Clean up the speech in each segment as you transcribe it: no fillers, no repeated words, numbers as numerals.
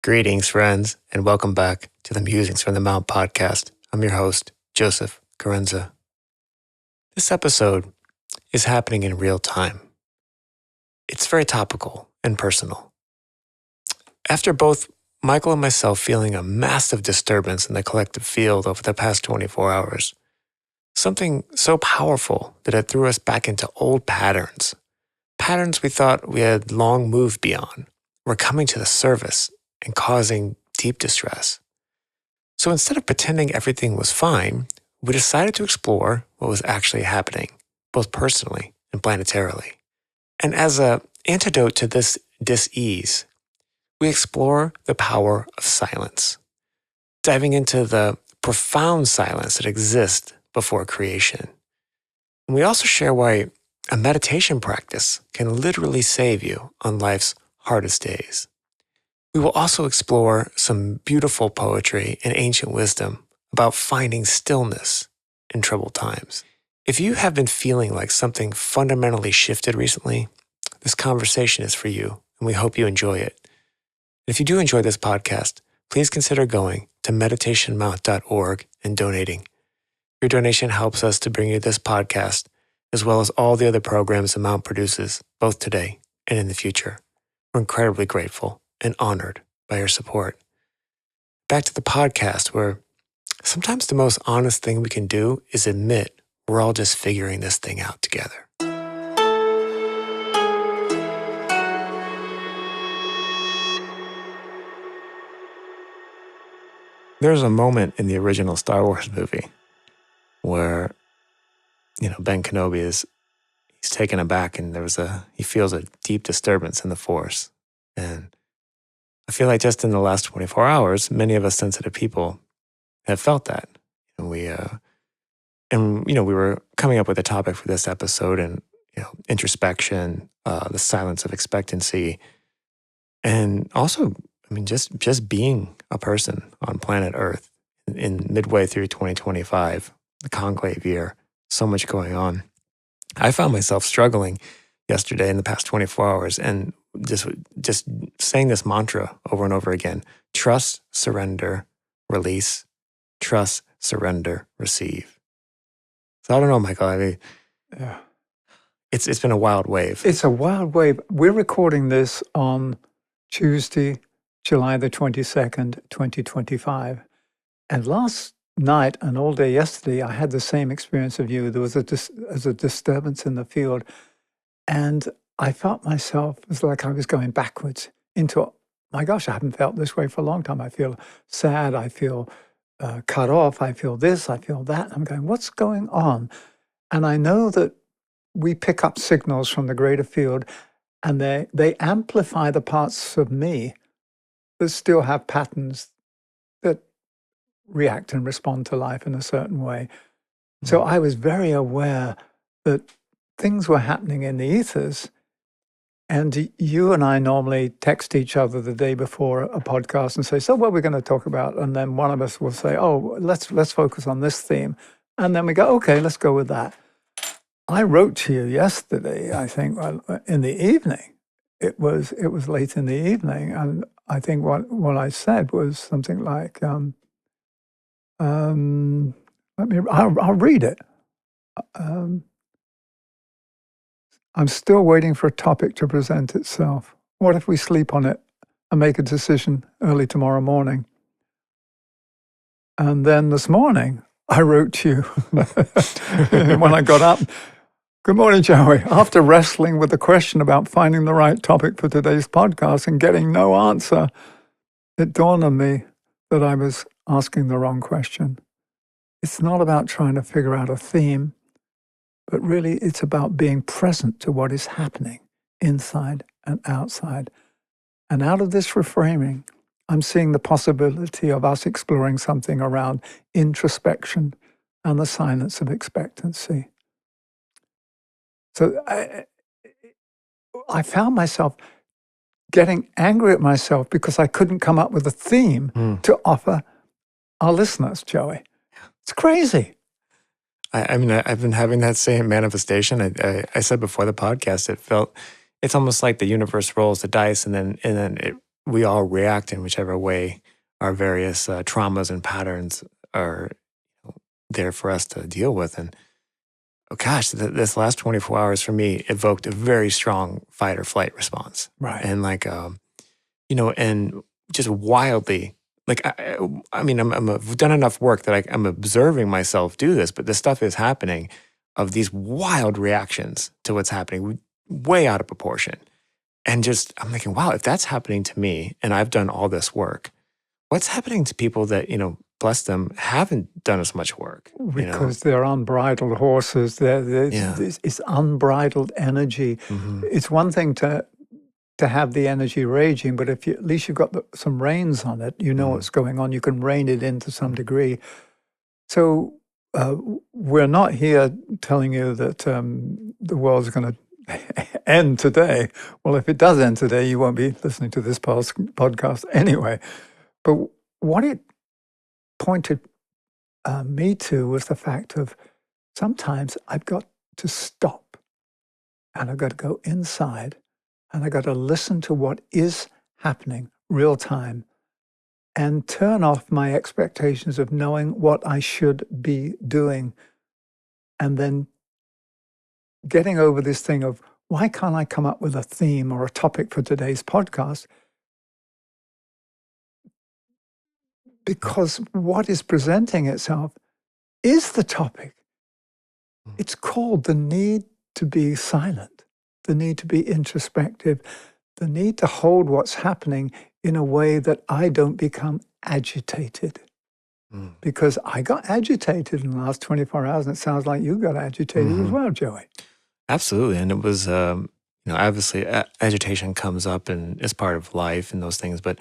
Greetings, friends, and welcome back to the Musings from the Mount podcast. I'm your host, Joseph Carenza. This episode is happening in real time. It's very topical and personal. After both Michael and myself feeling a massive disturbance in the collective field over the past 24 hours, something so powerful that it threw us back into old patterns we thought we had long moved beyond, were coming to the surface and causing deep distress. So instead of pretending everything was fine, we decided to explore what was actually happening, both personally and planetarily. And as an antidote to this dis-ease, we explore the power of silence, diving into the profound silence that exists before creation. And we also share why a meditation practice can literally save you on life's hardest days. We will also explore some beautiful poetry and ancient wisdom about finding stillness in troubled times. If you have been feeling like something fundamentally shifted recently, this conversation is for you, and we hope you enjoy it. If you do enjoy this podcast, please consider going to meditationmount.org and donating. Your donation helps us to bring you this podcast, as well as all the other programs the Mount produces, both today and in the future. We're incredibly grateful and honored by your support. Back to the podcast, where sometimes the most honest thing we can do is admit we're all just figuring this thing out together. There's a moment in the original Star Wars movie where, Ben Kenobi he's taken aback and he feels a deep disturbance in the Force. And I feel like just in the last 24 hours, many of us sensitive people have felt that. And we were coming up with a topic for this episode and, introspection, the silence of expectancy. And also, just being a person on planet Earth in midway through 2025, the conclave year, so much going on. I found myself struggling yesterday in the past 24 hours and just saying this mantra over and over again: trust, surrender, release, trust, surrender, receive. So I don't know, Michael. Yeah. It's been a wild wave. It's a wild wave. We're recording this on Tuesday, July the 22nd, 2025. And last night and all day yesterday, I had the same experience of you. There was a disturbance in the field. And I felt myself, it was like I was going backwards into, my gosh, I haven't felt this way for a long time. I feel sad. I feel cut off. I feel this. I feel that. I'm going, what's going on? And I know that we pick up signals from the greater field, and they amplify the parts of me that still have patterns that react and respond to life in a certain way. So I was very aware that things were happening in the ethers. And you and I normally text each other the day before a podcast and say, so what are we going to talk about? And then one of us will say, oh, let's focus on this theme. And then we go, okay, let's go with that. I wrote to you yesterday, I think, in the evening. It was late in the evening. And I think what I said was something like, I'll read it. I'm still waiting for a topic to present itself. What if we sleep on it and make a decision early tomorrow morning? And then this morning, I wrote to you when I got up. Good morning, Joey. After wrestling with the question about finding the right topic for today's podcast and getting no answer, it dawned on me that I was asking the wrong question. It's not about trying to figure out a theme, but really it's about being present to what is happening inside and outside. And out of this reframing, I'm seeing the possibility of us exploring something around introspection and the silence of expectancy. So I found myself getting angry at myself because I couldn't come up with a theme to offer our listeners, Joey. It's crazy. I've been having that same manifestation. I said before the podcast, it's almost like the universe rolls the dice and then we all react in whichever way our various traumas and patterns are there for us to deal with. And oh gosh, this last 24 hours for me evoked a very strong fight or flight response. Right. And like, and just wildly, like, I mean, I've done enough work that I'm observing myself do this, but this stuff is happening of these wild reactions to what's happening, way out of proportion. And just, I'm thinking, wow, if that's happening to me and I've done all this work, what's happening to people that, bless them, haven't done as much work? Because they're unbridled horses. Yeah. It's unbridled energy. Hmm. It's one thing to have the energy raging, but if at least you've got some reins on it, you know what's going on. You can rein it in to some degree. So we're not here telling you that the world's going to end today. Well, if it does end today, you won't be listening to this podcast anyway. But what it pointed me to was the fact of sometimes I've got to stop and I've got to go inside and I've got to listen to what is happening real time and turn off my expectations of knowing what I should be doing, and then getting over this thing of, why can't I come up with a theme or a topic for today's podcast? Because what is presenting itself is the topic. It's called the need to be silent, the need to be introspective, the need to hold what's happening in a way that I don't become agitated. Because I got agitated in the last 24 hours, and it sounds like you got agitated as well, Joey. Absolutely. And it was, obviously agitation comes up and is part of life and those things. But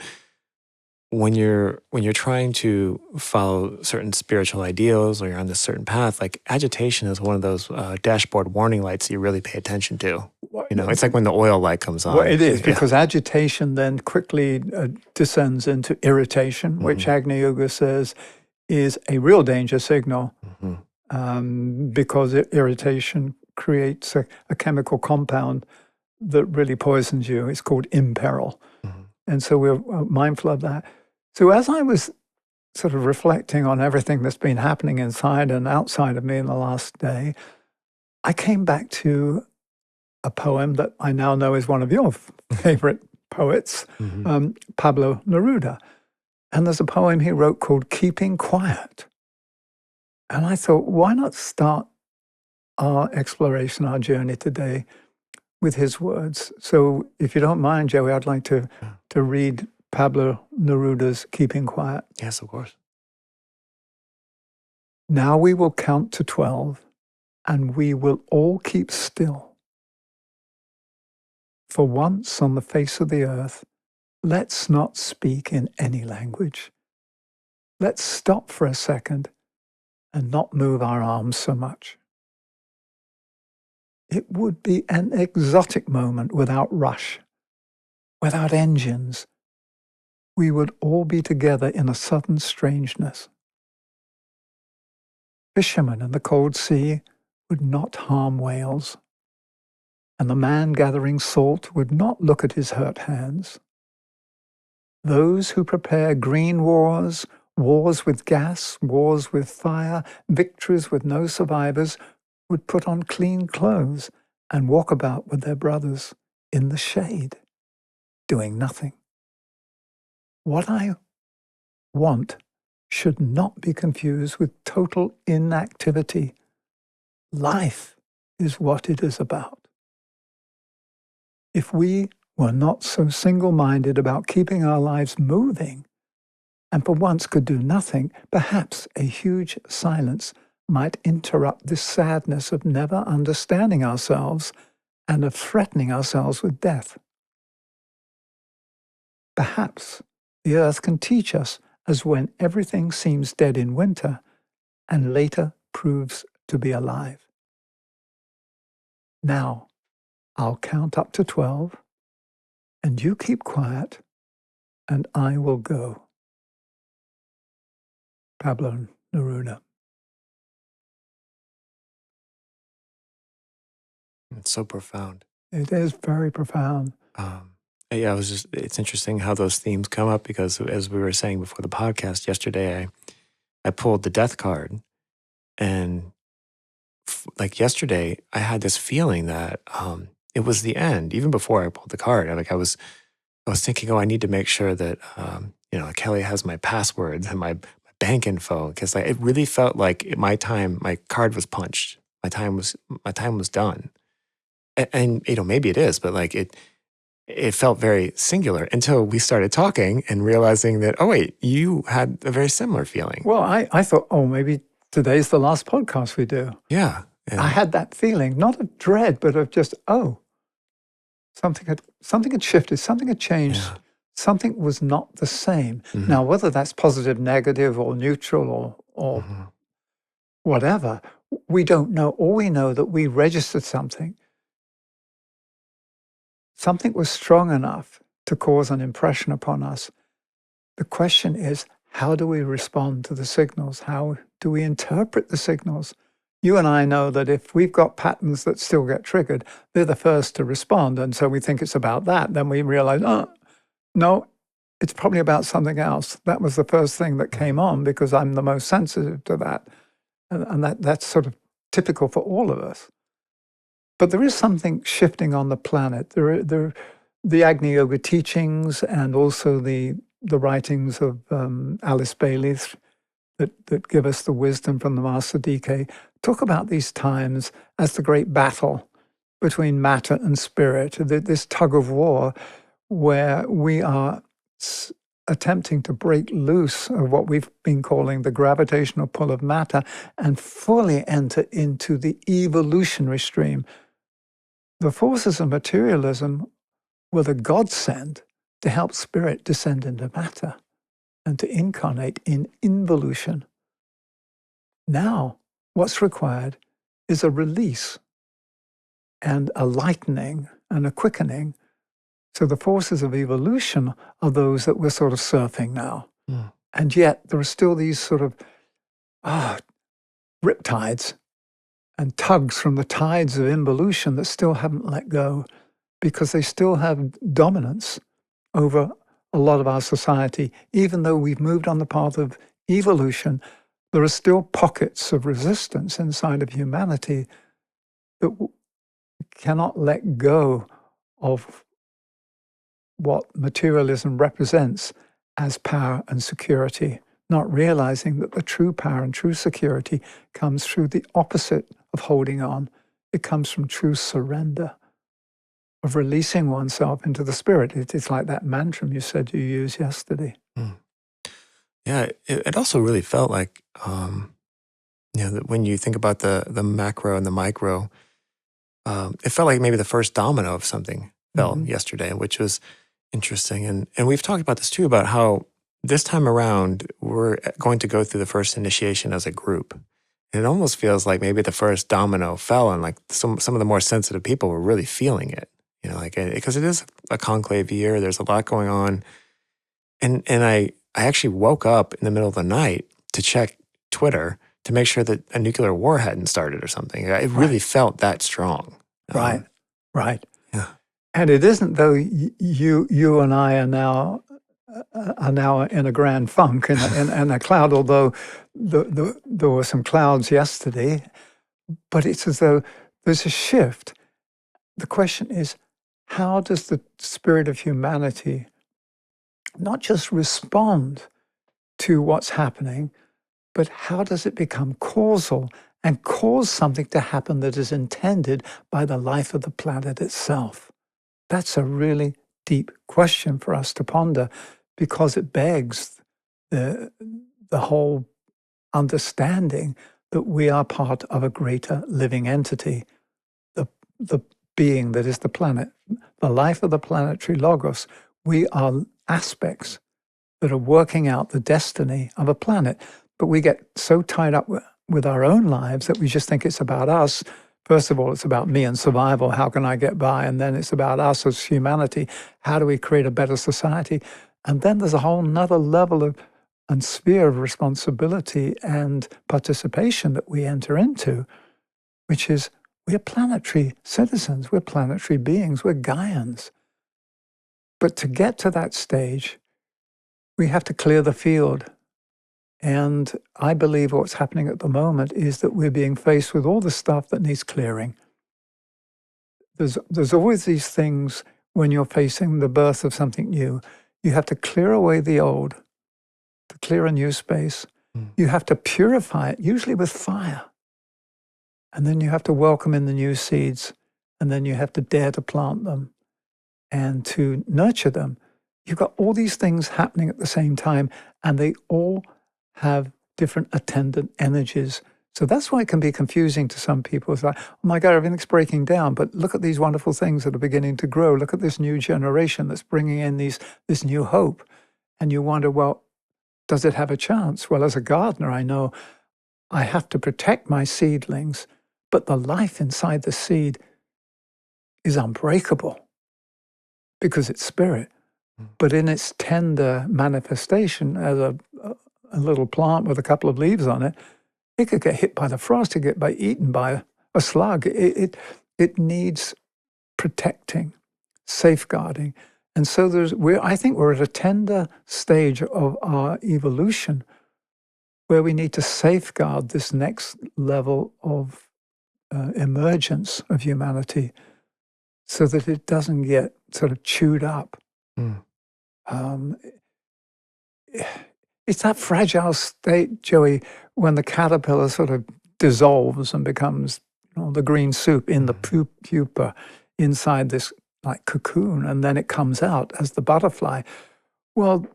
when you're trying to follow certain spiritual ideals or you're on this certain path, like agitation is one of those dashboard warning lights you really pay attention to. It's like when the oil light comes on. Well, it is, because agitation then quickly descends into irritation, which Agni Yoga says is a real danger signal, because irritation creates a chemical compound that really poisons you. It's called imperil. And so we're mindful of that. So as I was sort of reflecting on everything that's been happening inside and outside of me in the last day, I came back to a poem that I now know is one of your favorite poets, Pablo Neruda. And there's a poem he wrote called Keeping Quiet. And I thought, why not start our exploration, our journey today with his words? So if you don't mind, Joey, I'd like to read Pablo Neruda's Keeping Quiet. Yes, of course. Now we will count to 12, and we will all keep still. For once on the face of the earth, let's not speak in any language. Let's stop for a second and not move our arms so much. It would be an exotic moment without rush, without engines. We would all be together in a sudden strangeness. Fishermen in the cold sea would not harm whales, and the man gathering salt would not look at his hurt hands. Those who prepare green wars, wars with gas, wars with fire, victories with no survivors, would put on clean clothes and walk about with their brothers in the shade, doing nothing. What I want should not be confused with total inactivity. Life is what it is about. If we were not so single-minded about keeping our lives moving, and for once could do nothing, perhaps a huge silence might interrupt this sadness of never understanding ourselves and of threatening ourselves with death. Perhaps the earth can teach us as when everything seems dead in winter and later proves to be alive. Now, I'll count up to 12, and you keep quiet, and I will go. Pablo Neruda. It's so profound. It is very profound. Yeah, it's interesting how those themes come up because as we were saying before the podcast yesterday, I pulled the death card and like yesterday, I had this feeling that it was the end. Even before I pulled the card, I was thinking, oh, I need to make sure that Kelly has my passwords and my bank info because it really felt like my card was punched. My time was done. And maybe it is, but like it felt very singular until we started talking and realizing that, oh wait, you had a very similar feeling. Well, I thought, oh, maybe today's the last podcast we do. Yeah. I had that feeling, not of dread, but of just, oh, something had shifted, something had changed, Yeah. something was not the same. Mhm. Now, whether that's positive, negative, or neutral, or Mhm. whatever, we don't know. All we know that we registered something. Something was strong enough to cause an impression upon us. The question is, how do we respond to the signals? How do we interpret the signals? You and I know that if we've got patterns that still get triggered, they're the first to respond. And so we think it's about that. Then we realize, oh, no, it's probably about something else. That was the first thing that came on because I'm the most sensitive to that. And that's sort of typical for all of us. But there is something shifting on the planet. The Agni Yoga teachings and also the writings of Alice Bailey that give us the wisdom from the Master DK talk about these times as the great battle between matter and spirit, this tug of war where we are attempting to break loose of what we've been calling the gravitational pull of matter and fully enter into the evolutionary stream. The forces of materialism were the godsend to help spirit descend into matter and to incarnate in involution. Now, what's required is a release and a lightening and a quickening. So the forces of evolution are those that we're sort of surfing now. Mm. And yet there are still these sort of riptides and tugs from the tides of involution that still haven't let go because they still have dominance over a lot of our society. Even though we've moved on the path of evolution, there are still pockets of resistance inside of humanity that cannot let go of what materialism represents as power and security, not realizing that the true power and true security comes through the opposite of holding on. It comes from true surrender, of releasing oneself into the spirit. It's like that mantra you said you used yesterday. Mm. Yeah, it also really felt like, that when you think about the macro and the micro, it felt like maybe the first domino of something fell yesterday, which was interesting. And we've talked about this too, about how this time around, we're going to go through the first initiation as a group. And it almost feels like maybe the first domino fell and like some of the more sensitive people were really feeling it, because it is a conclave year. There's a lot going on. And I actually woke up in the middle of the night to check Twitter to make sure that a nuclear war hadn't started or something. It really felt that strong. Right. Yeah. And it isn't though you and I are now in a grand funk and a cloud, although there were some clouds yesterday, but it's as though there's a shift. The question is, how does the spirit of humanity not just respond to what's happening, but how does it become causal and cause something to happen that is intended by the life of the planet itself? That's a really deep question for us to ponder because it begs the whole understanding that we are part of a greater living entity, the being that is the planet, the life of the planetary logos. We are aspects that are working out the destiny of a planet, but we get so tied up with our own lives that we just think it's about us. First of all, it's about me and survival. How can I get by? And then it's about us as humanity. How do we create a better society? And then there's a whole nother level of and sphere of responsibility and participation that we enter into, which is we're planetary citizens, we're planetary beings, we're Gaians. But to get to that stage, we have to clear the field. And I believe what's happening at the moment is that we're being faced with all the stuff that needs clearing. There's always these things when you're facing the birth of something new. You have to clear away the old to clear a new space. You have to purify it, usually with fire. And then you have to welcome in the new seeds. And then you have to dare to plant them and to nurture them. You've got all these things happening at the same time, and they all have different attendant energies. So that's why it can be confusing to some people. It's like, oh my God, everything's breaking down, but look at these wonderful things that are beginning to grow. Look at this new generation that's bringing in this new hope. And you wonder, well, does it have a chance? Well, as a gardener, I know I have to protect my seedlings, but the life inside the seed is unbreakable because it's spirit. But in its tender manifestation as a little plant with a couple of leaves on it, it could get hit by the frost, it could get eaten by a slug. It needs protecting, safeguarding. And so I think we're at a tender stage of our evolution where we need to safeguard this next level of emergence of humanity so that it doesn't get sort of chewed up. It's that fragile state, Joey, when the caterpillar sort of dissolves and becomes the green soup in the pupa inside this like cocoon, and then it comes out as the butterfly. Well,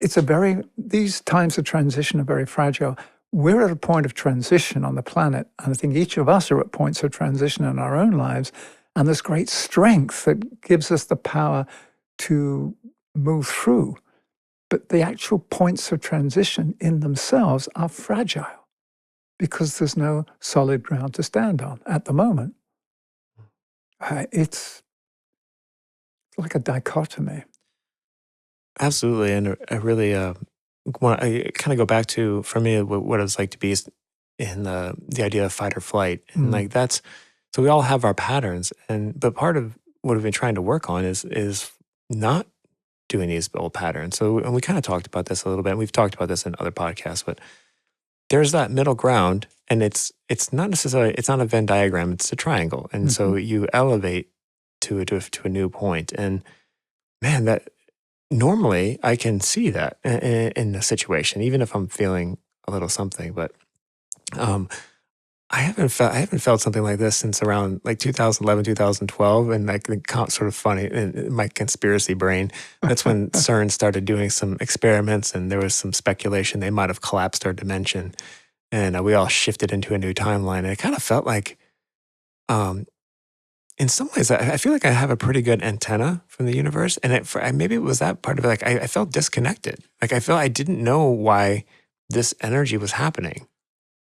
these times of transition are very fragile. We're at a point of transition on the planet, and I think each of us are at points of transition in our own lives, and this great strength that gives us the power to move through. But the actual points of transition in themselves are fragile because there's no solid ground to stand on at the moment. It's like a dichotomy. Absolutely. And I really want to kind of go back to, for me, what it was like to be in the idea of fight or flight. And like so we all have our patterns. But part of what we've been trying to work on is not doing these old patterns. So, and we kind of talked about this a little bit, and we've talked about this in other podcasts, but there's that middle ground, and it's not necessarily, it's not a Venn diagram, it's a triangle. And so you elevate to a new point. And man, that normally I can see that in a situation, even if I'm feeling a little something, but I haven't felt something like this since around like 2011, 2012. And like sort of funny in my conspiracy brain, that's when CERN started doing some experiments, and there was some speculation they might have collapsed our dimension, and we all shifted into a new timeline. And it kind of felt like, in some ways, I feel like I have a pretty good antenna from the universe. And maybe it was that part of it. Like I felt disconnected. Like I felt I didn't know why this energy was happening.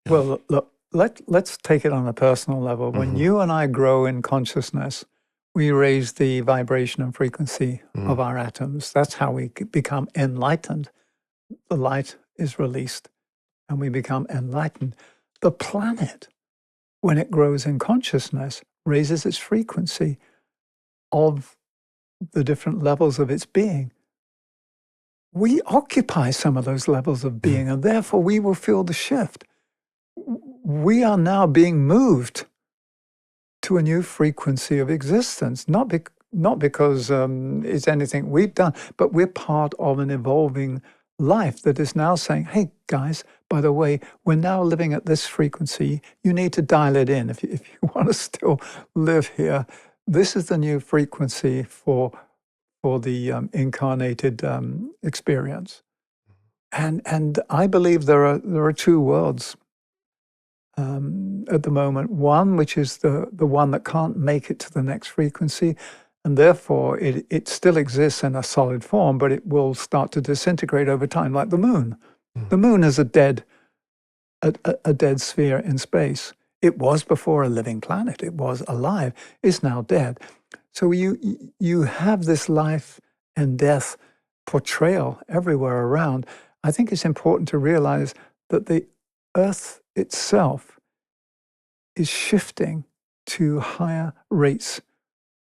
Well, look. Let's take it on a personal level. When you and I grow in consciousness, we raise the vibration and frequency of our atoms. That's how we become enlightened. The light is released and we become enlightened. The planet, when it grows in consciousness, raises its frequency of the different levels of its being. We occupy some of those levels of being, and therefore we will feel the shift. We are now being moved to a new frequency of existence, not because it's anything we've done, but we're part of an evolving life that is now saying, hey, guys, by the way, we're now living at this frequency. You need to dial it in. If you want to still live here, this is the new frequency for the incarnated experience. And I believe there are two worlds at the moment. One, which is the one that can't make it to the next frequency, and therefore it still exists in a solid form, but it will start to disintegrate over time, like the moon. The moon is a dead sphere in space. It was before a living planet. It was alive. It's now dead. So you have this life and death portrayal everywhere around. I think it's important to realize that the Earth itself is shifting to higher rates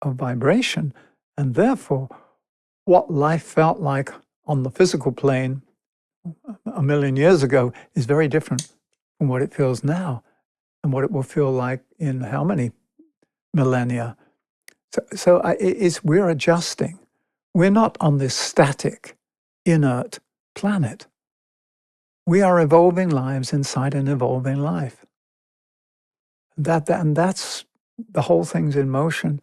of vibration. And therefore, what life felt like on the physical plane a million years ago is very different from what it feels now and what it will feel like in how many millennia. We're adjusting. We're not on this static, inert planet. We are evolving lives inside an evolving life. And that's the whole thing's in motion.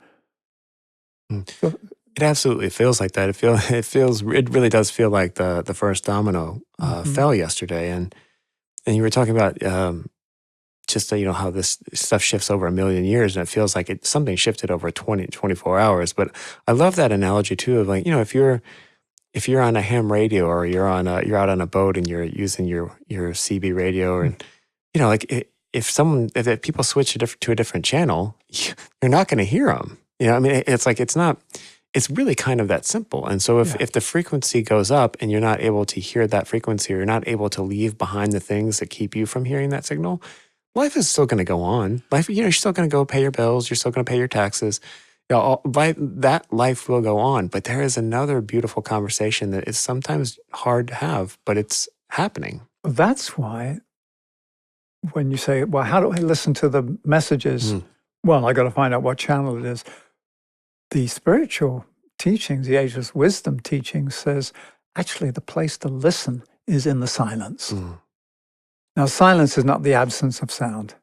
So, it absolutely feels like that. It really does feel like the first domino fell yesterday, and you were talking about just how this stuff shifts over a million years, and it feels like something shifted over 24 hours. But I love that analogy too of like, if you're on a ham radio, or you're out on a boat and you're using your CB radio, and if people switch to a different channel, you're not going to hear them. I mean, it's really kind of that simple. And so if the frequency goes up and you're not able to hear that frequency, or you're not able to leave behind the things that keep you from hearing that signal, life is still going to go on. Life, you're still going to go pay your bills. You're still going to pay your taxes. That life will go on. But there is another beautiful conversation that is sometimes hard to have, but it's happening. That's why when you say, well, how do I listen to the messages? Well, I got to find out what channel it is. The spiritual teachings, the ageless wisdom teaching says, actually, the place to listen is in the silence. Now, silence is not the absence of sound.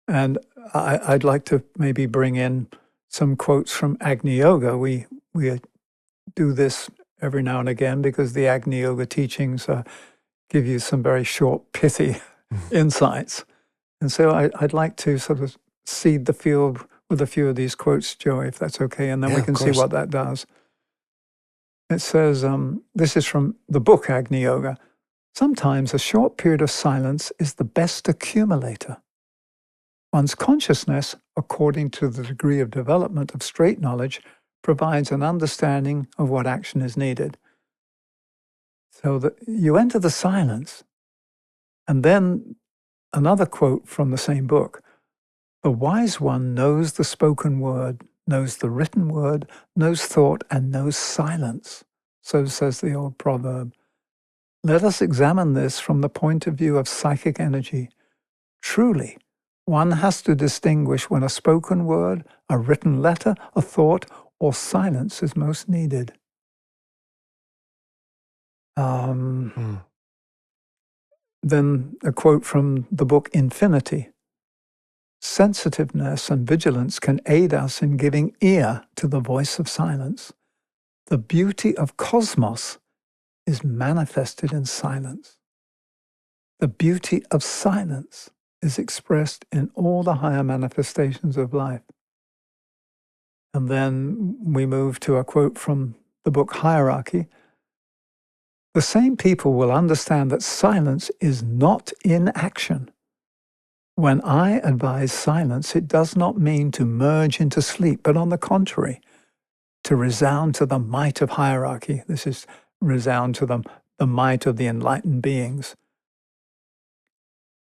And I'd like to maybe bring in some quotes from Agni Yoga. We do this every now and again because the Agni Yoga teachings give you some very short, pithy insights. And so I'd like to sort of seed the field with a few of these quotes, Joey, if that's okay, and then we can see what that does. It says, this is from the book Agni Yoga. Sometimes a short period of silence is the best accumulator. One's consciousness, according to the degree of development of straight knowledge, provides an understanding of what action is needed. So that you enter the silence, and then another quote from the same book. The wise one knows the spoken word, knows the written word, knows thought, and knows silence. So says the old proverb. Let us examine this from the point of view of psychic energy. Truly, one has to distinguish when a spoken word, a written letter, a thought, or silence is most needed. Then a quote from the book Infinity. Sensitiveness and vigilance can aid us in giving ear to the voice of silence. The beauty of cosmos is manifested in silence. The beauty of silence is expressed in all the higher manifestations of life. And then we move to a quote from the book Hierarchy. The same people will understand that silence is not inaction. When I advise silence, it does not mean to merge into sleep, but on the contrary, to resound to the might of hierarchy. This is resound to the might of the enlightened beings.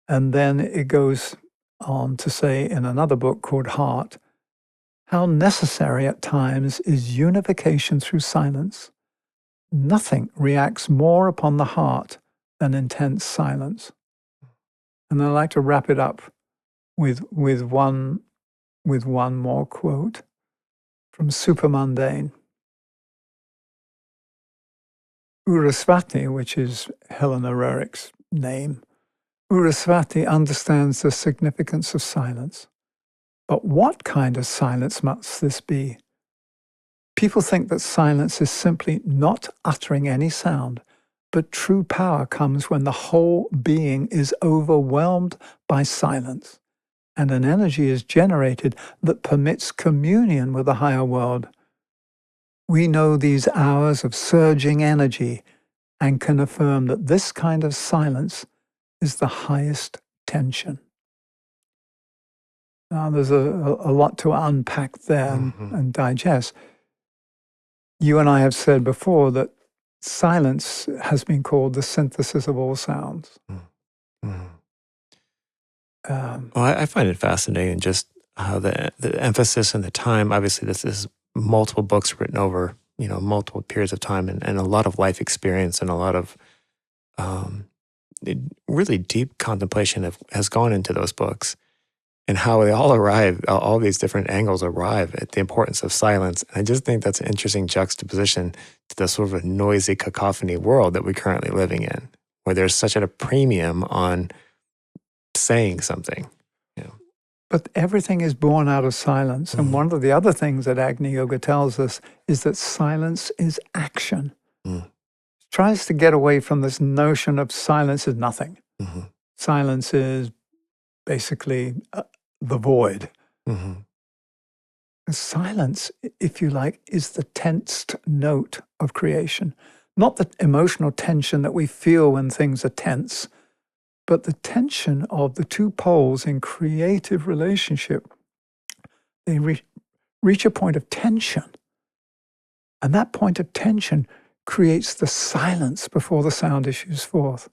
And then it goes on to say in another book called Heart, how necessary at times is unification through silence. Nothing reacts more upon the heart than intense silence. And I'd like to wrap it up with one more quote from Supermundane. Urasvati, which is Helena Rarick's name, Urasvati understands the significance of silence. But what kind of silence must this be? People think that silence is simply not uttering any sound, but true power comes when the whole being is overwhelmed by silence, and an energy is generated that permits communion with the higher world. We know these hours of surging energy and can affirm that this kind of silence is the highest tension. Now, there's a lot to unpack there and digest. You and I have said before that silence has been called the synthesis of all sounds. Well, I find it fascinating just how the emphasis and the time, obviously this is multiple books written over, multiple periods of time, and a lot of life experience, and a lot of really deep contemplation has gone into those books, and how they all arrive, all these different angles arrive at the importance of silence. And I just think that's an interesting juxtaposition to the sort of a noisy cacophony world that we're currently living in, where there's such a premium on saying something. But everything is born out of silence. And one of the other things that Agni Yoga tells us is that silence is action. It tries to get away from this notion of silence is nothing. Silence is basically the void. Silence, if you like, is the tensed note of creation. Not the emotional tension that we feel when things are tense, but the tension of the two poles in creative relationship. They reach a point of tension. And that point of tension creates the silence before the sound issues forth.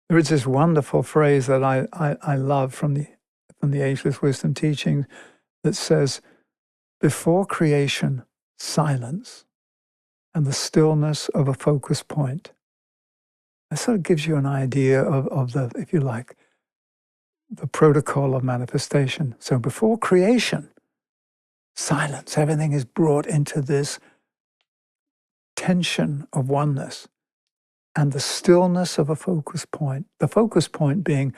There is this wonderful phrase that I love from the Ageless Wisdom teaching that says, before creation, silence and the stillness of a focus point. That sort of gives you an idea of the, if you like, the protocol of manifestation. So before creation, silence, everything is brought into this tension of oneness and the stillness of a focus point. The focus point being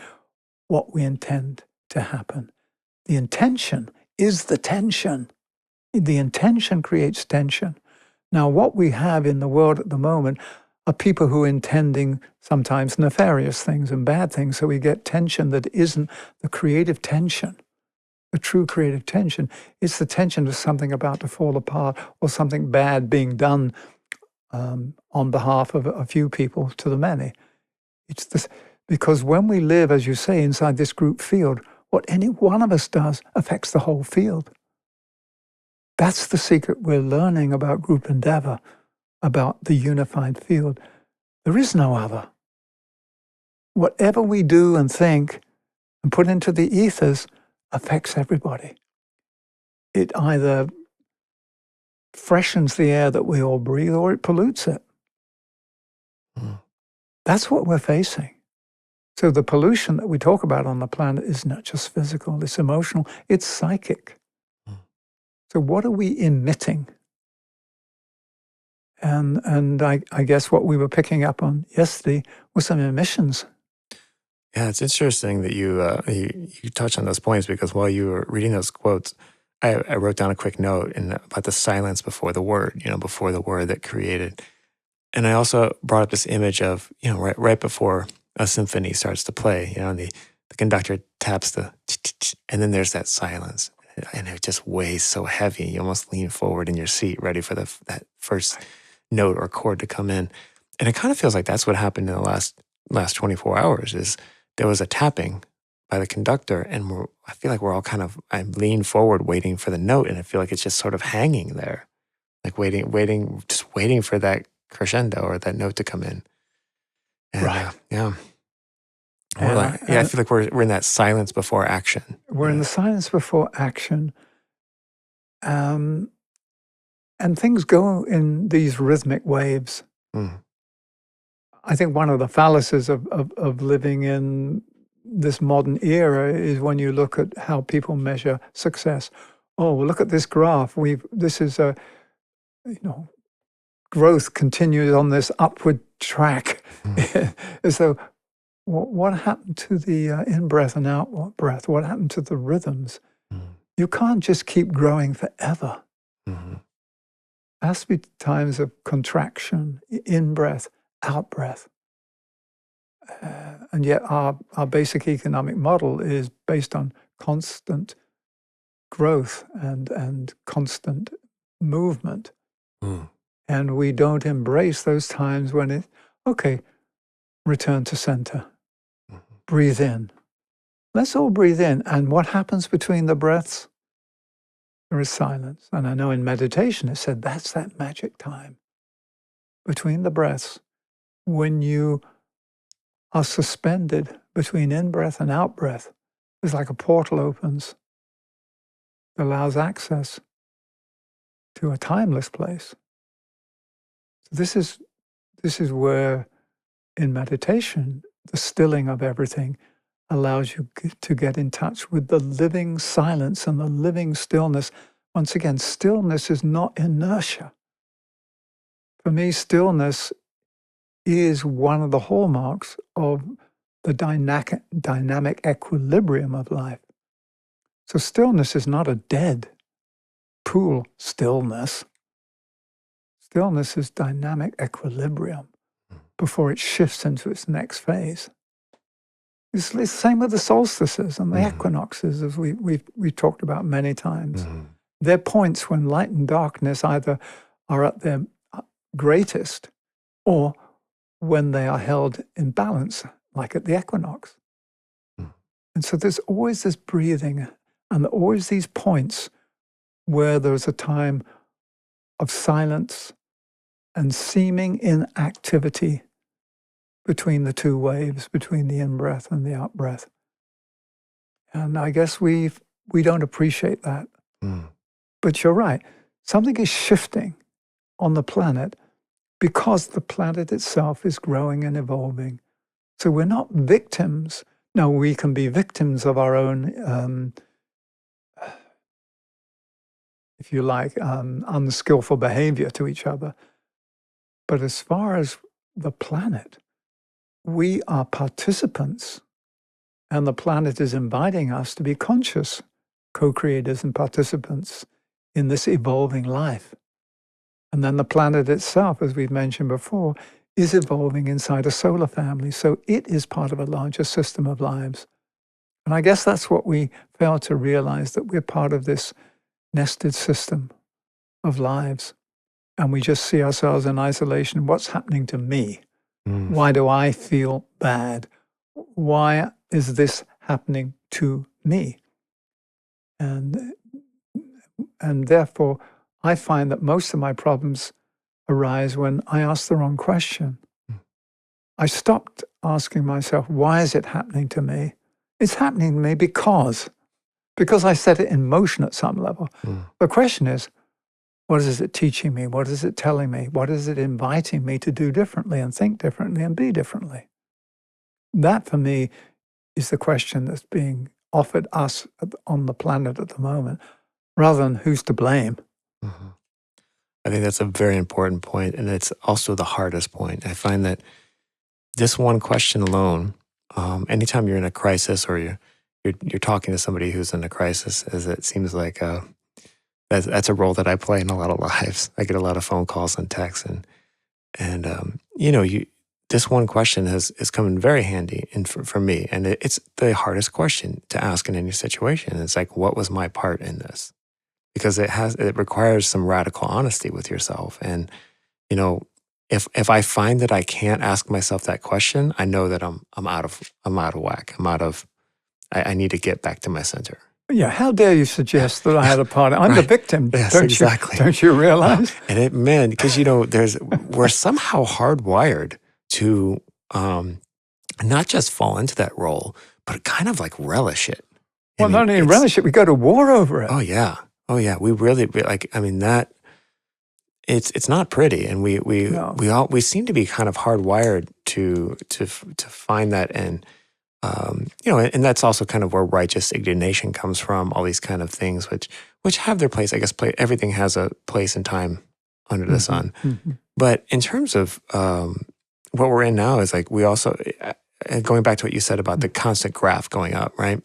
what we intend to happen. The intention is the tension. The intention creates tension. Now, what we have in the world at the moment are people who are intending sometimes nefarious things and bad things, so we get tension that isn't the creative tension. The true creative tension is the tension of something about to fall apart or something bad being done on behalf of a few people to the many. It's this, because when we live, as you say, inside this group field, what any one of us does affects the whole field. That's the secret we're learning about group endeavor, about the unified field. There is no other. Whatever we do and think and put into the ethers affects everybody. It either freshens the air that we all breathe or it pollutes it. That's what we're facing. So the pollution that we talk about on the planet is not just physical, it's emotional, it's psychic. So what are we emitting? And I guess what we were picking up on yesterday was some emissions. Yeah, it's interesting that you touch on those points, because while you were reading those quotes, I wrote down a quick note about the silence before the word, before the word that created. And I also brought up this image of, right before a symphony starts to play, and the conductor taps and then there's that silence. And it just weighs so heavy. You almost lean forward in your seat, ready for that first note or chord to come in. And it kind of feels like that's what happened in the last 24 hours. Is there was a tapping by the conductor, and I feel like we're all I lean forward waiting for the note, and I feel like it's just sort of hanging there, like just waiting for that crescendo or that note to come in. And, right. Yeah. I feel like we're in that silence before action. We're in the silence before action. And things go in these rhythmic waves. I think one of the fallacies of living in this modern era is when you look at how people measure success. Oh, well, look at this graph. This is growth continues on this upward track. So what happened to the in-breath and out-breath? What happened to the rhythms? You can't just keep growing forever. There has to be times of contraction, in-breath, out-breath. And yet our basic economic model is based on constant growth and constant movement. And we don't embrace those times when return to center. Breathe in. Let's all breathe in. And what happens between the breaths? There is silence. And I know in meditation it said that's that magic time between the breaths when you are suspended between in-breath and out-breath. It's like a portal opens that allows access. to a timeless place. So this is where in meditation, the stilling of everything allows you to get in touch with the living silence and the living stillness. Once again, stillness is not inertia. For me, stillness is one of the hallmarks of the dynamic equilibrium of life. So stillness is not a dead pool stillness. Stillness is dynamic equilibrium before it shifts into its next phase. It's the same with the solstices and the equinoxes, as we've talked about many times. They're points when light and darkness either are at their greatest or when they are held in balance, like at the equinox. And so there's always this breathing and always these points where there's a time of silence and seeming inactivity between the two waves, between the in-breath and the out-breath. And I guess we don't appreciate that. But you're right. Something is shifting on the planet because the planet itself is growing and evolving. So we're not victims. No, we can be victims of our own, if you like, unskillful behavior to each other. But as far as the planet, we are participants, and the planet is inviting us to be conscious co-creators and participants in this evolving life. And then the planet itself, as we've mentioned before, is evolving inside a solar family. So it is part of a larger system of lives. And I guess that's what we fail to realize, that we're part of this nested system of lives. And we just see ourselves in isolation. What's happening to me? Why do I feel bad? Why is this happening to me? And therefore, I find that most of my problems arise when I ask the wrong question. I stopped asking myself, why is it happening to me? It's happening to me because I set it in motion at some level. The question is, what is it teaching me? What is it telling me? What is it inviting me to do differently and think differently and be differently? That, for me, is the question that's being offered us on the planet at the moment, rather than who's to blame. I think that's a very important point, and it's also the hardest point. I find that this one question alone, anytime you're in a crisis or you're talking to somebody who's in a crisis, as it seems like that's a role that I play in a lot of lives. I get a lot of phone calls and texts, and this one question has come in very handy for me, and it's the hardest question to ask in any situation. It's like, what was my part in this? Because it requires some radical honesty with yourself. And if I find that I can't ask myself that question, I know that I'm out of whack. I need to get back to my center. Yeah, how dare you suggest that I had a part? I'm the victim. Yes, don't exactly. Don't you realize? And because we're somehow hardwired to not just fall into that role, but kind of like relish it. Well, not only relish it, we go to war over it. Oh yeah. We really that. It's not pretty, and we seem to be kind of hardwired to find that, and and that's also kind of where righteous indignation comes from. All these kind of things, which have their place, I guess. Everything has a place and time under the sun. But in terms of what we're in now, is like we also going back to what you said about the constant graph going up, right?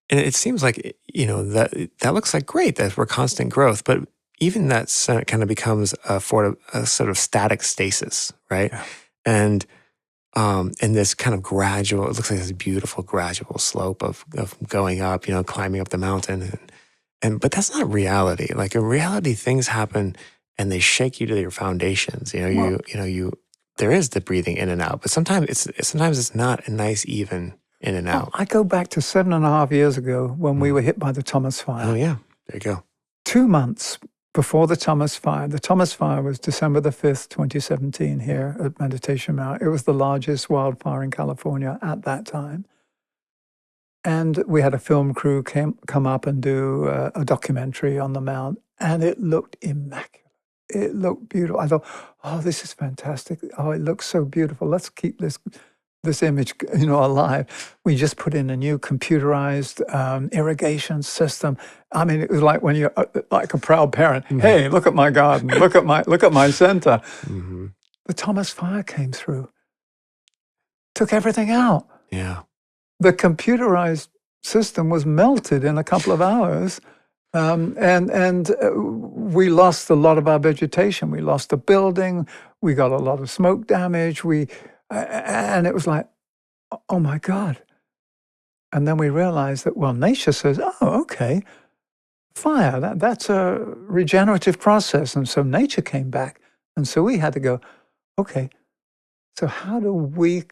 And it seems like that looks like great that we're constant growth, but even that kind of becomes a sort of static stasis, right? Yeah. And this kind of gradual, it looks like this beautiful gradual slope of going up, climbing up the mountain, but that's not reality. Like in reality, things happen and they shake you to your foundations. There is the breathing in and out, but sometimes it's not a nice even in and out. I go back to 7.5 years ago when we were hit by the Thomas Fire. Oh yeah, there you go. 2 months before the Thomas Fire. The Thomas Fire was December the 5th, 2017 here at Meditation Mount. It was the largest wildfire in California at that time. And we had a film crew come up and do a documentary on the Mount. and it looked immaculate. It looked beautiful. I thought, oh, this is fantastic. Oh, it looks so beautiful. Let's keep this image, alive. We just put in a new computerized irrigation system. I mean, it was like when you're like a proud parent. Hey, look at my garden. Look at my center. Mm-hmm. The Thomas fire came through, took everything out. Yeah. The computerized system was melted in a couple of hours. And we lost a lot of our vegetation. We lost the building. We got a lot of smoke damage. And it was like, oh my God. And then we realized that, well, nature says, oh, okay, fire, that's a regenerative process. And so nature came back. And so we had to go, okay, so how do we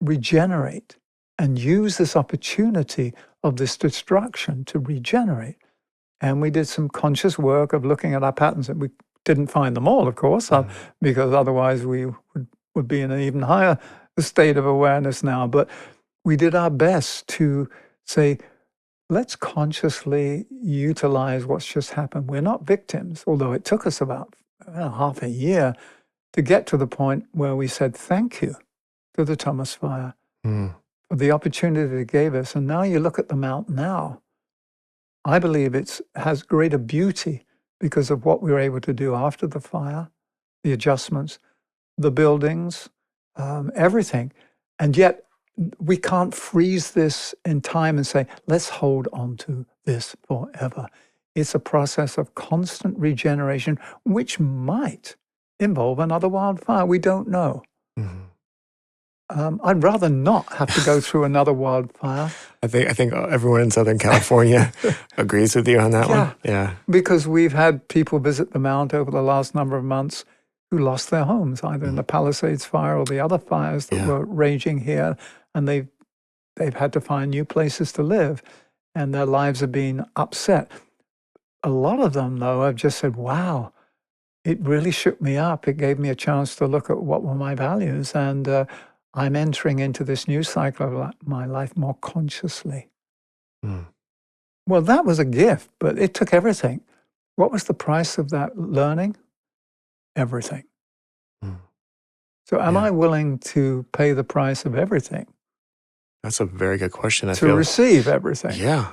regenerate and use this opportunity of this destruction to regenerate? And we did some conscious work of looking at our patterns, and we didn't find them all, of course, because otherwise we would be in an even higher state of awareness now. But we did our best to say, let's consciously utilize what's just happened. We're not victims, although it took us about half a year to get to the point where we said thank you to the Thomas fire for the opportunity it gave us. And now you look at the mount now, I believe it has greater beauty because of what we were able to do after the fire, the adjustments, the buildings, everything. And yet we can't freeze this in time and say, let's hold on to this forever. It's a process of constant regeneration, which might involve another wildfire. We don't know. Mm-hmm. I'd rather not have to go through another wildfire. I think everyone in Southern California agrees with you on that one. Yeah. Because we've had people visit the Mount over the last number of months who lost their homes, either in the Palisades fire or the other fires that were raging here, and they've had to find new places to live, and their lives have been upset. A lot of them, though, have just said, wow, it really shook me up. It gave me a chance to look at what were my values, and I'm entering into this new cycle of my life more consciously. Well, that was a gift, but it took everything. What was the price of that learning? Everything. So am I willing to pay the price of everything? That's a very good question. To receive everything. Yeah.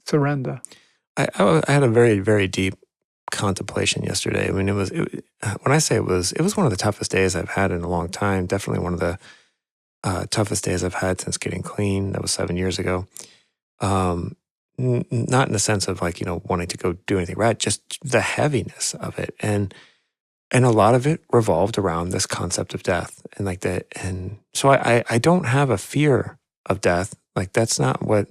Surrender. I had a very, very deep contemplation yesterday. I mean, when I say it was one of the toughest days I've had in a long time. Definitely one of the toughest days I've had since getting clean. That was 7 years ago. Not in the sense of like, wanting to go do anything right, just the heaviness of it. And a lot of it revolved around this concept of death and like that. And so I don't have a fear of death. Like that's not what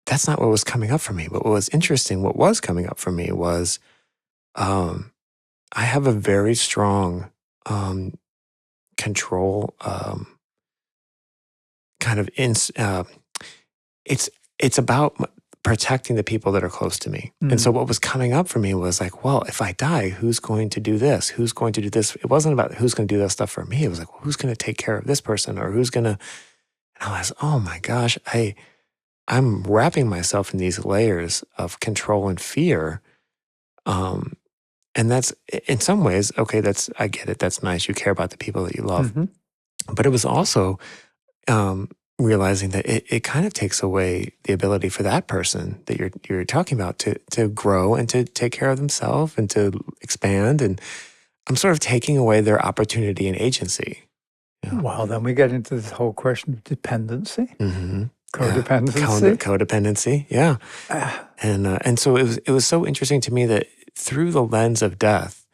was coming up for me. But what was interesting, what was coming up for me was, I have a very strong control kind of it's about protecting the people that are close to me. And so what was coming up for me was like, well, if I die, who's going to do this? Who's going to do this? It wasn't about who's going to do that stuff for me. It was like, well, who's going to take care of this person, or who's going to, and I was, oh my gosh, I'm wrapping myself in these layers of control and fear. And that's, in some ways, okay, I get it. That's nice. You care about the people that you love. But it was also realizing that it kind of takes away the ability for that person that you're talking about to grow and to take care of themselves and to expand. And I'm sort of taking away their opportunity and agency. Well, then we get into this whole question of dependency. Codependency. Codependency, yeah. And so it was so interesting to me that through the lens of death,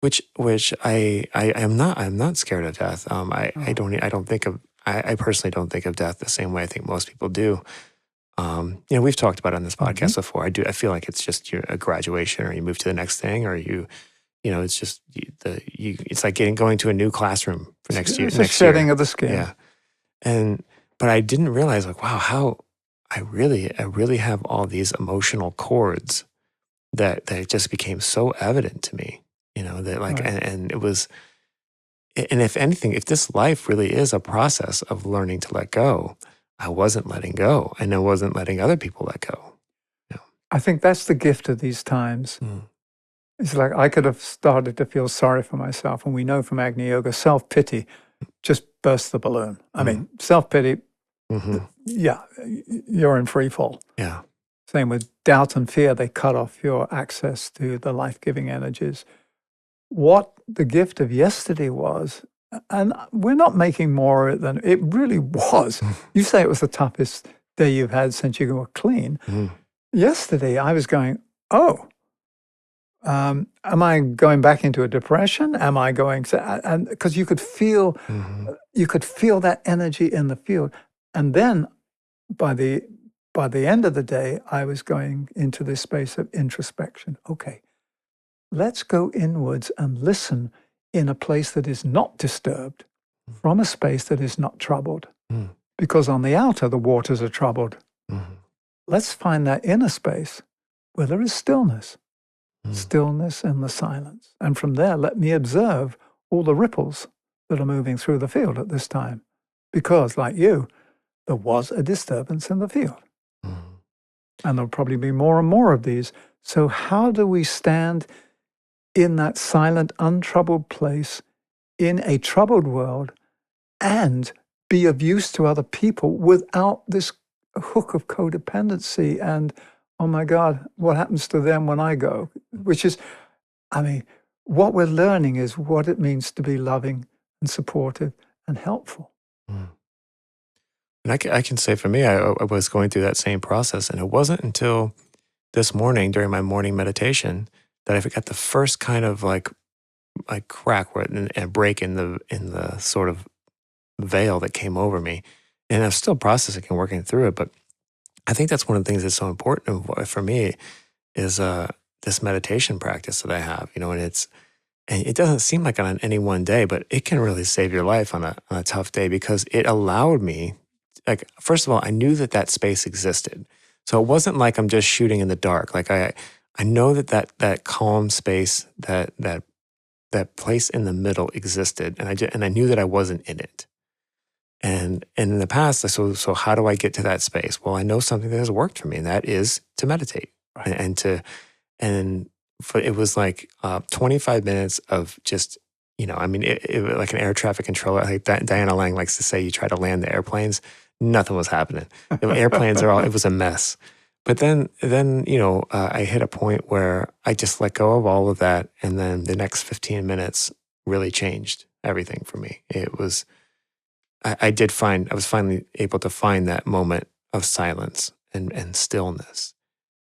which I'm not scared of death. I personally don't think of death the same way I think most people do. We've talked about it on this podcast before. I feel like it's just a graduation, or you move to the next thing, or it's just it's like going to a new classroom for next year. It's a shedding of the skin. Yeah, but I didn't realize, like, wow, how I really have all these emotional cords that just became so evident to me. That like, and it was, and if anything, if this life really is a process of learning to let go, I wasn't letting go, and I wasn't letting other people let go. I think that's the gift of these times. Mm. It's like I could have started to feel sorry for myself. And we know from Agni Yoga, self-pity just bursts the balloon. I mean, self-pity, Mm-hmm. yeah, you're in free fall. Yeah. Same with doubt and fear. They cut off your access to the life-giving energies. What the gift of yesterday was, and we're not making more of it than it really was. You say it was the toughest day you've had since you were clean. Mm. Yesterday, I was going, oh, am I going back into a depression? Am I going to, and because you could feel that energy in the field. And then by the end of the day, I was going into this space of introspection. Okay, let's go inwards and listen in a place that is not disturbed, from a space that is not troubled. Mm. Because on the outer, the waters are troubled. Mm-hmm. Let's find that inner space where there is stillness. Stillness and the silence. And from there, let me observe all the ripples that are moving through the field at this time. Because, like you, there was a disturbance in the field. And there'll probably be more and more of these. So how do we stand in that silent, untroubled place in a troubled world and be of use to other people without this hook of codependency and, oh my God, what happens to them when I go? Which is, I mean, what we're learning is what it means to be loving and supportive and helpful. Mm. And I can say for me, I was going through that same process. And it wasn't until this morning during my morning meditation that I got the first kind of like crack and break in the sort of veil that came over me. And I'm still processing and working through it. But I think that's one of the things that's so important for me is this meditation practice that I have, and it doesn't seem like on any one day, but it can really save your life on a tough day because it allowed me, like, first of all, I knew that space existed. So it wasn't like I'm just shooting in the dark. Like I know that calm space, that place in the middle existed, and I knew that I wasn't in it. And in the past, so how do I get to that space? Well, I know something that has worked for me, and that is to meditate. Right. It was like 25 minutes of just, it like an air traffic controller. Like Diana Lang likes to say, you try to land the airplanes, nothing was happening. The airplanes it was a mess. But then I hit a point where I just let go of all of that, and then the next 15 minutes really changed everything for me. It was. I was finally able to find that moment of silence and stillness.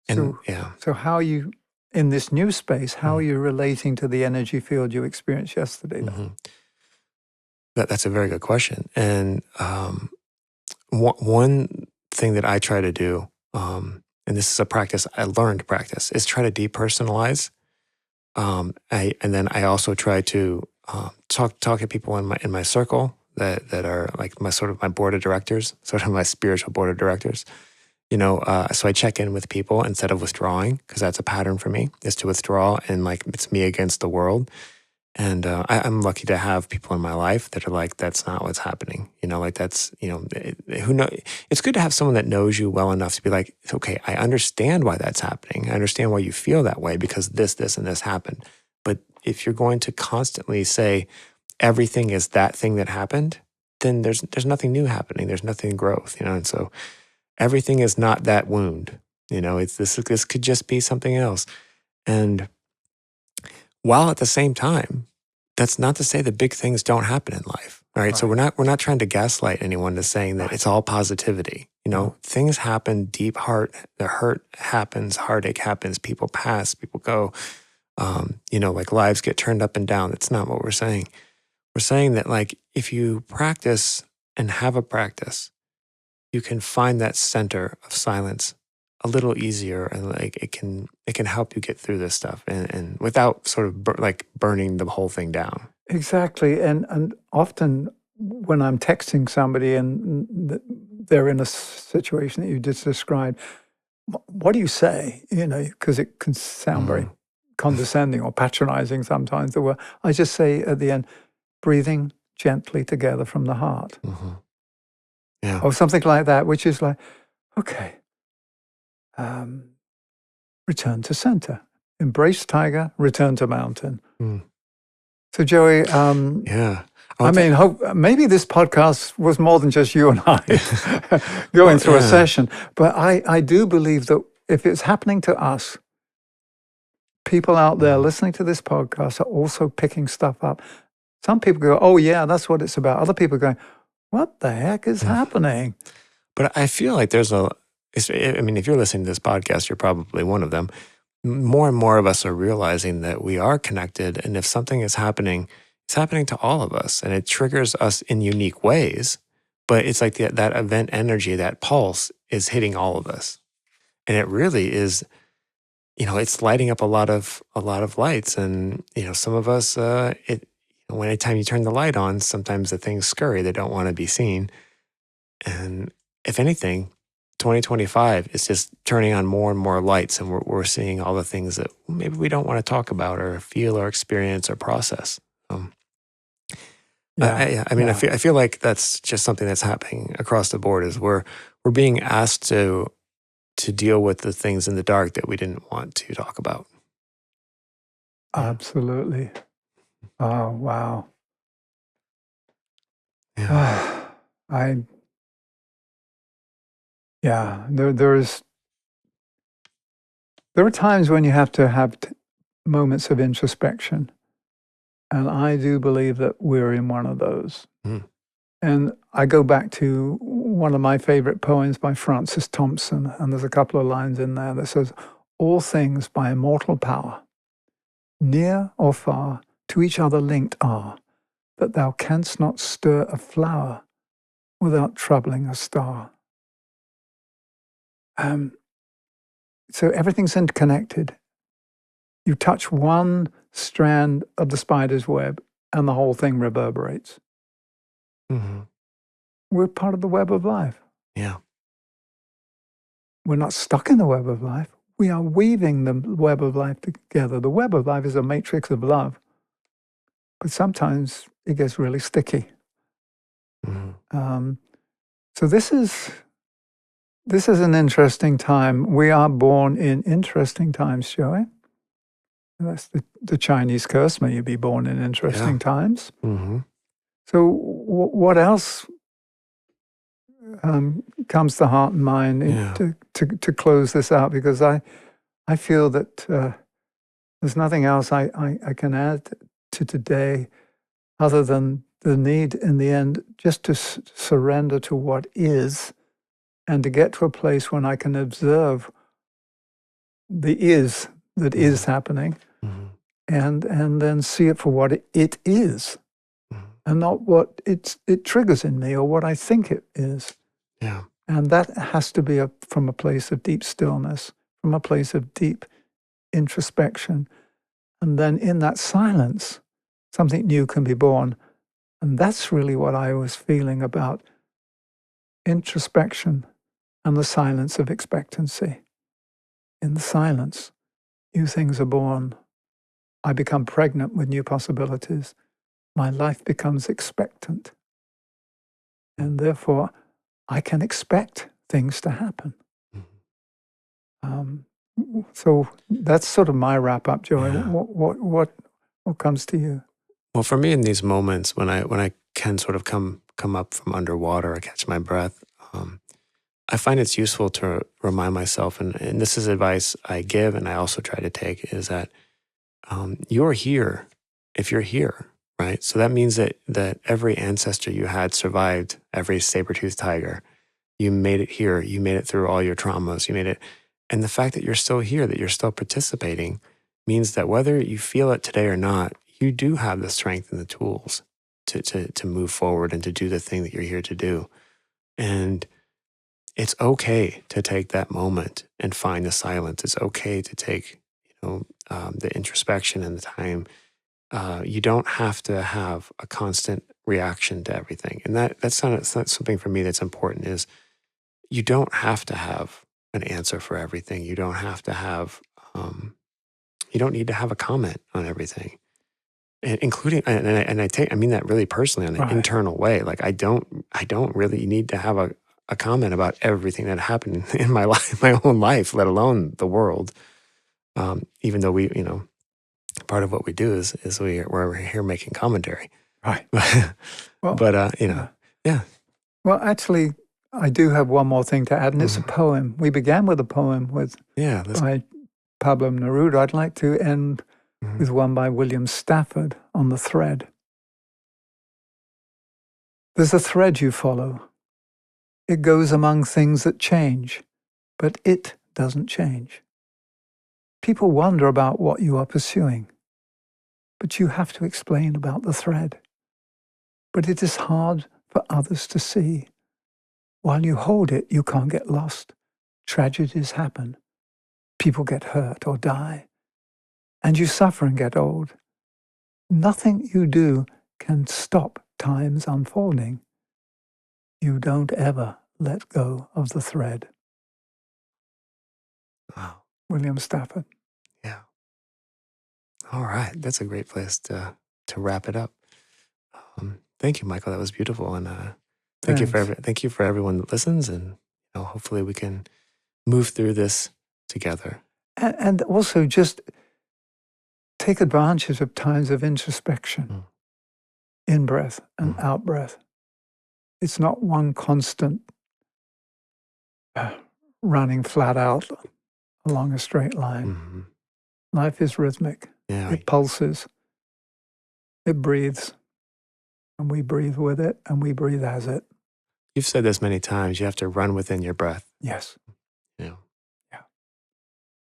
And So how you, in this new space, how are you relating to the energy field you experienced yesterday? Mm-hmm. That's a very good question. And one thing that I try to do, and this is a practice, I learned practice, is try to depersonalize. And then I also try to talk to people in my circle that are like my board of directors, sort of my spiritual board of directors. So I check in with people instead of withdrawing, because that's a pattern for me, is to withdraw and like it's me against the world. And I'm lucky to have people in my life that are like, that's not what's happening. Who know? It's good to have someone that knows you well enough to be like, okay, I understand why that's happening. I understand why you feel that way because this, and this happened. But if you're going to constantly say everything is that thing that happened, then there's nothing new happening. There's nothing growth, and so everything is not that wound. This could just be something else. And while at the same time, that's not to say that big things don't happen in life. All right. So we're not trying to gaslight anyone to saying that it's all positivity. Things happen, the hurt happens, heartache happens, people pass, people go, like lives get turned up and down. That's not what we're saying. We're saying that like, if you practice and have a practice, you can find that center of silence a little easier, and like it can help you get through this stuff and without sort of burning the whole thing down. Exactly. And often when I'm texting somebody and they're in a situation that you just described, what do you say? Because it can sound very condescending or patronizing sometimes. I just say at the end, breathing gently together from the heart. Mm-hmm. Yeah. Or something like that, which is like, okay. return to center. Embrace tiger, return to mountain. Mm. So, Joey, Yeah. I mean, maybe this podcast was more than just you and I going through a session, but I do believe that if it's happening to us, people out there listening to this podcast are also picking stuff up. Some people go, oh, yeah, that's what it's about. Other people are going, what the heck is happening? But I feel like there's if you're listening to this podcast, you're probably one of them. More and more of us are realizing that we are connected. And if something is happening, it's happening to all of us. And it triggers us in unique ways. But it's like that event energy, that pulse is hitting all of us. And it really is, it's lighting up a lot of lights. And, some of us, anytime you turn the light on, sometimes the things scurry. They don't want to be seen. And if anything, 2025 is just turning on more and more lights, and we're seeing all the things that maybe we don't want to talk about or feel or experience or process. I feel like that's just something that's happening across the board. Is we're being asked to deal with the things in the dark that we didn't want to talk about. Absolutely. Oh, wow. Yeah. There are times when you have to have moments of introspection, and I do believe that we're in one of those. And I go back to one of my favorite poems by Francis Thompson, and there's a couple of lines in there that says, all things by immortal power, near or far, to each other linked are, that thou canst not stir a flower without troubling a star. So everything's interconnected. You touch one strand of the spider's web and the whole thing reverberates. Mm-hmm. We're part of the web of life. Yeah. We're not stuck in the web of life. We are weaving the web of life together. The web of life is a matrix of love, but sometimes it gets really sticky. Mm-hmm. So this is an interesting time. We are born in interesting times, Joey. That's the Chinese curse. May you be born in interesting times. Mm-hmm. So what else comes to heart and mind to close this out? Because I feel that there's nothing else I can add to today other than the need in the end just to surrender to what is, and to get to a place when I can observe the is that is happening, and then see it for what it is, and not what it triggers in me or what I think it is. Yeah. And that has to be from a place of deep stillness, from a place of deep introspection. And then in that silence, something new can be born. And that's really what I was feeling about introspection and the silence of expectancy. In the silence, new things are born. I become pregnant with new possibilities. My life becomes expectant. And therefore, I can expect things to happen. So that's sort of my wrap up, Joey. Yeah. What comes to you? Well, for me, in these moments when I can sort of come up from underwater or catch my breath, I find it's useful to remind myself, and this is advice I give and I also try to take, is that you're here if you're here, right? So that means that every ancestor you had survived every saber-toothed tiger. You made it here. You made it through all your traumas. You made it. And the fact that you're still here, that you're still participating, means that whether you feel it today or not, you do have the strength and the tools to move forward and to do the thing that you're here to do. And it's okay to take that moment and find the silence. It's okay to take, the introspection and the time. You don't have to have a constant reaction to everything. And that's not something for me that's important, is you don't have to have an answer for everything. You don't have to have, you don't need to have a comment on everything. Including, and I mean that really personally on an internal way. Like I don't really need to have a comment about everything that happened in my life, my own life, let alone the world. even though we, part of what we do is we're here making commentary. Right. Well, But, yeah. Well, actually, I do have one more thing to add, and it's a poem. We began with a poem by Pablo Neruda. I'd like to end with one by William Stafford on the thread. There's a thread you follow. It goes among things that change, but it doesn't change. People wonder about what you are pursuing, but you have to explain about the thread. But it is hard for others to see. While you hold it, you can't get lost. Tragedies happen. People get hurt or die. And you suffer and get old. Nothing you do can stop time's unfolding. You don't ever let go of the thread. Wow. William Stafford. Yeah. All right. That's a great place to wrap it up. Thank you, Michael. That was beautiful. And thank you for everyone that listens. And hopefully we can move through this together. And also just take advantage of times of introspection, in-breath and out-breath. It's not one constant running flat out along a straight line. Life is rhythmic. Yeah. It pulses. It breathes. And we breathe with it, and we breathe as it. You've said this many times. You have to run within your breath. Yes. Yeah.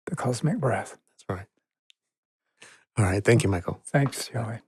The cosmic breath. That's right. All right. Thank you, Michael. Thanks, Joey.